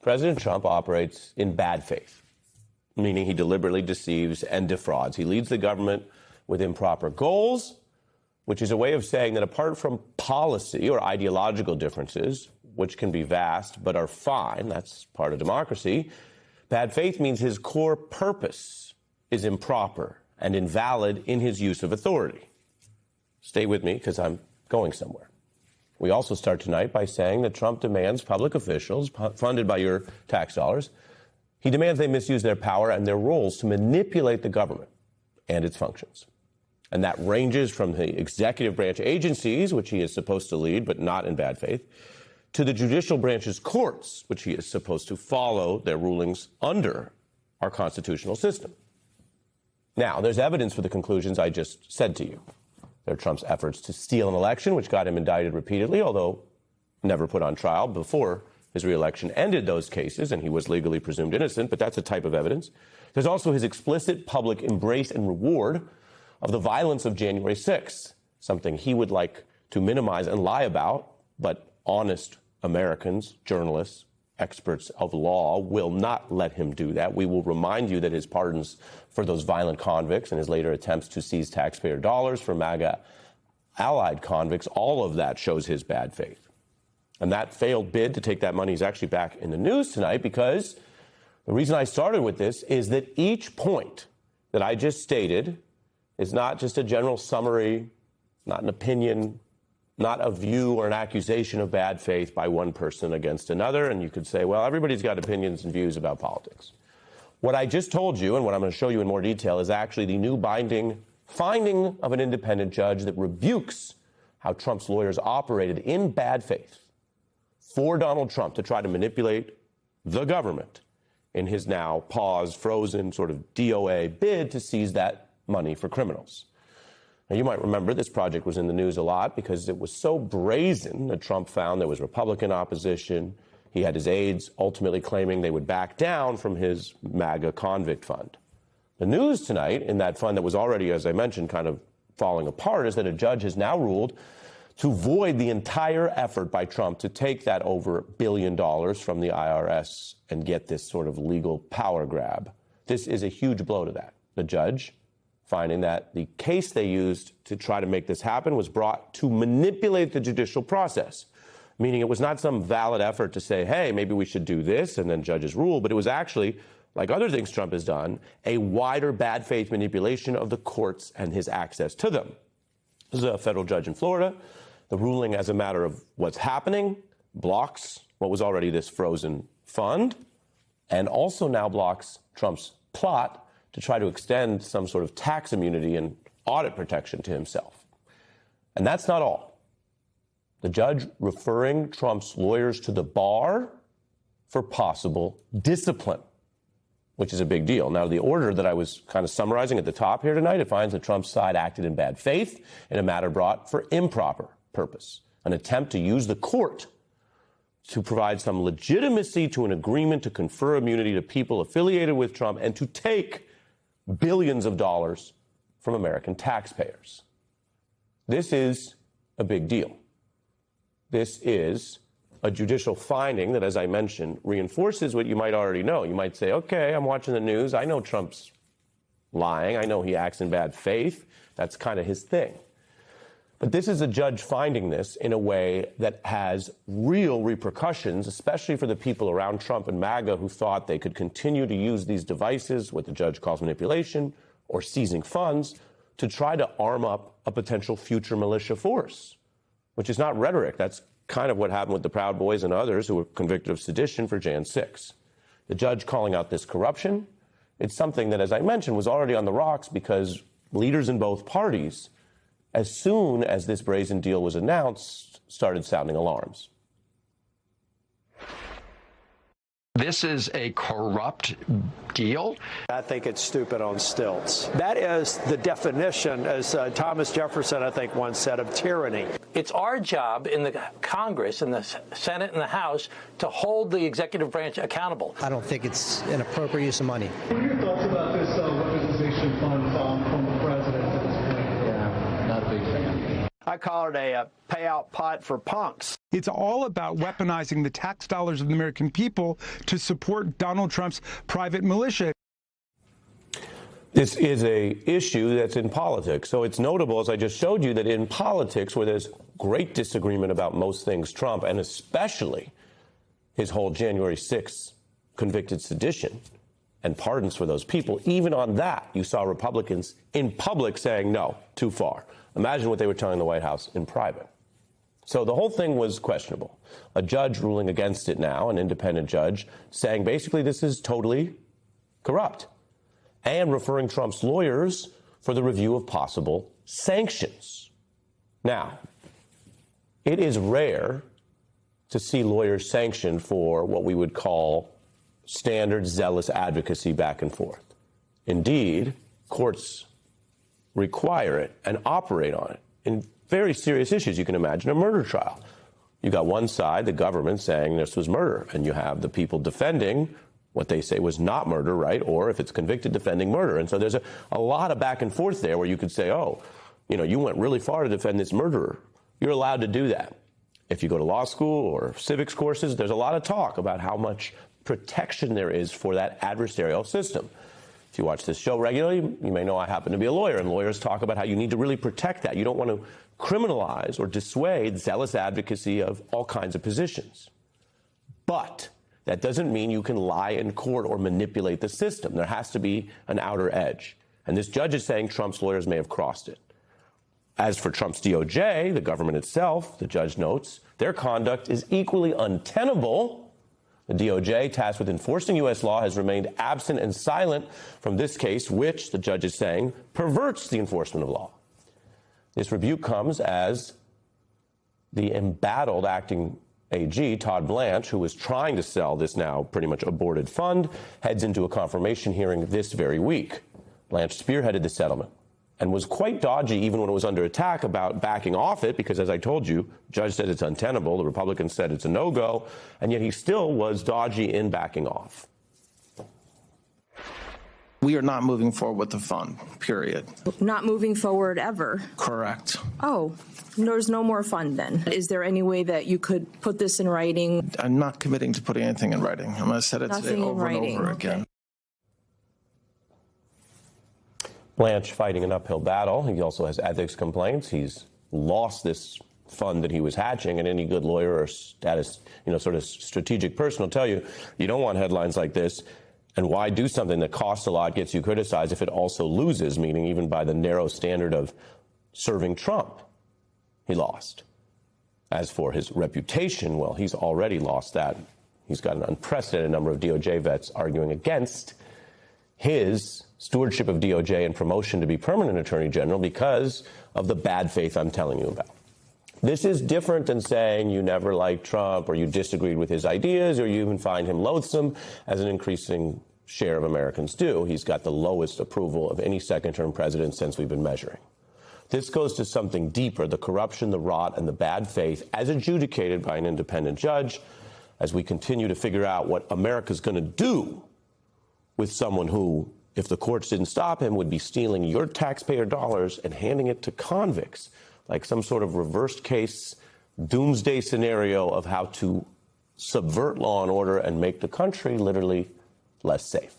President Trump operates in bad faith, meaning he deliberately deceives and defrauds. He leads the government with improper goals, which is a way of saying that apart from policy or ideological differences, which can be vast but are fine, that's part of democracy, bad faith means his core purpose is improper and invalid in his use of authority. Stay with me because I'm going somewhere. We also start tonight by saying that Trump demands public officials funded by your tax dollars, he demands they misuse their power and their roles to manipulate the government and its functions. And that ranges from the executive branch agencies, which he is supposed to lead, but not in bad faith, to the judicial branch's courts, which he is supposed to follow their rulings under our constitutional system. Now, there's evidence for the conclusions I just said to you. There are Trump's efforts to steal an election, which got him indicted repeatedly, although never put on trial before his reelection ended those cases, and he was legally presumed innocent, but that's a type of evidence. There's also his explicit public embrace and reward of the violence of January 6th, something he would like to minimize and lie about, but honest Americans, journalists, experts of law will not let him do that. We will remind you that his pardons for those violent convicts and his later attempts to seize taxpayer dollars for MAGA allied convicts, all of that shows his bad faith. And that failed bid to take that money is actually back in the news tonight because the reason I started with this is that each point that I just stated is not just a general summary, not an opinion, not a view or an accusation of bad faith by one person against another. And you could say, well, everybody's got opinions and views about politics. What I just told you, and what I'm going to show you in more detail, is actually the new binding finding of an independent judge that rebukes how Trump's lawyers operated in bad faith for Donald Trump to try to manipulate the government in his now paused, frozen sort of DOA bid to seize that money for criminals. Now, you might remember this project was in the news a lot because it was so brazen that Trump found there was Republican opposition. He had his aides ultimately claiming they would back down from his MAGA convict fund. The news tonight in that fund that was already, as I mentioned, kind of falling apart is that a judge has now ruled to void the entire effort by Trump to take that over $1 billion from the IRS and get this sort of legal power grab. This is a huge blow to that. The judge finding that the case they used to try to make this happen was brought to manipulate the judicial process, meaning it was not some valid effort to say, hey, maybe we should do this and then judges rule, but it was actually, like other things Trump has done, a wider bad faith manipulation of the courts and his access to them. This is a federal judge in Florida. The ruling, as a matter of what's happening, blocks what was already this frozen fund and also now blocks Trump's plot to try to extend some sort of tax immunity and audit protection to himself. And that's not all. The judge referring Trump's lawyers to the bar for possible discipline, which is a big deal. Now, the order that I was kind of summarizing at the top here tonight, it finds that Trump's side acted in bad faith in a matter brought for improper purpose, an attempt to use the court to provide some legitimacy to an agreement to confer immunity to people affiliated with Trump and to take billions of dollars from American taxpayers. This is a big deal. This is a judicial finding that, as I mentioned, reinforces what you might already know. You might say, okay, I'm watching the news. I know Trump's lying. I know he acts in bad faith. That's kind of his thing. But this is a judge finding this in a way that has real repercussions, especially for the people around Trump and MAGA who thought they could continue to use these devices, what the judge calls manipulation, or seizing funds, to try to arm up a potential future militia force, which is not rhetoric. That's kind of what happened with the Proud Boys and others who were convicted of sedition for Jan 6. The judge calling out this corruption, it's something that, as I mentioned, was already on the rocks because leaders in both parties, as soon as this brazen deal was announced, started sounding alarms. This is a corrupt deal. I think it's stupid on stilts. That is the definition, as Thomas Jefferson, I think, once said, of tyranny. It's our job in the Congress, in the Senate and the House, to hold the executive branch accountable. I don't think it's an appropriate use of money. What are your thoughts about this weaponization fund from the president at this point? I I call it a payout pot for punks. It's all about weaponizing the tax dollars of the American people to support Donald Trump's private militia. This is an issue that's in politics. So it's notable, as I just showed you, that in politics, where there's great disagreement about most things Trump, and especially his whole January 6th convicted sedition and pardons for those people, even on that, you saw Republicans in public saying, no, too far. Imagine what they were telling the White House in private. So the whole thing was questionable. A judge ruling against it now, an independent judge, saying basically this is totally corrupt, and referring Trump's lawyers for the review of possible sanctions. Now, it is rare to see lawyers sanctioned for what we would call standard zealous advocacy back and forth. Indeed, courts require it and operate on it in very serious issues. You can imagine a murder trial. You got one side, the government, saying this was murder, and you have the people defending what they say was not murder, right? Or if it's convicted, defending murder. And so there's a lot of back and forth there where you could say, oh, you went really far to defend this murderer. You're allowed to do that. If you go to law school or civics courses, there's a lot of talk about how much protection there is for that adversarial system. If you watch this show regularly, you may know I happen to be a lawyer, and lawyers talk about how you need to really protect that. You don't want to criminalize or dissuade zealous advocacy of all kinds of positions. But that doesn't mean you can lie in court or manipulate the system. There has to be an outer edge. And this judge is saying Trump's lawyers may have crossed it. As for Trump's DOJ, the government itself, the judge notes, their conduct is equally untenable. The DOJ, tasked with enforcing U.S. law, has remained absent and silent from this case, which, the judge is saying, perverts the enforcement of law. This rebuke comes as the embattled acting AG, Todd Blanche, who was trying to sell this now pretty much aborted fund, heads into a confirmation hearing this very week. Blanche spearheaded the settlement and was quite dodgy even when it was under attack about backing off it because, as I told you, the judge said it's untenable, the Republicans said it's a no-go, and yet he still was dodgy in backing off. We are not moving forward with the fund, period. Not moving forward ever? Correct. Oh, there's no more fund then. Is there any way that you could put this in writing? I'm not committing to putting anything in writing. I'm going to say it today over and over again. Blanche fighting an uphill battle. He also has ethics complaints. He's lost this fund that he was hatching, and any good lawyer or status, sort of strategic person will tell you, you don't want headlines like this. And why do something that costs a lot, gets you criticized, if it also loses, meaning even by the narrow standard of serving Trump, he lost. As for his reputation, well, he's already lost that. He's got an unprecedented number of DOJ vets arguing against his stewardship of DOJ and promotion to be permanent attorney general because of the bad faith I'm telling you about. This is different than saying you never liked Trump or you disagreed with his ideas or you even find him loathsome, as an increasing share of Americans do. He's got the lowest approval of any second-term president since we've been measuring. This goes to something deeper, the corruption, the rot, and the bad faith as adjudicated by an independent judge, as we continue to figure out what America's going to do with someone who, if the courts didn't stop him, would be stealing your taxpayer dollars and handing it to convicts, like some sort of reversed case doomsday scenario of how to subvert law and order and make the country literally less safe.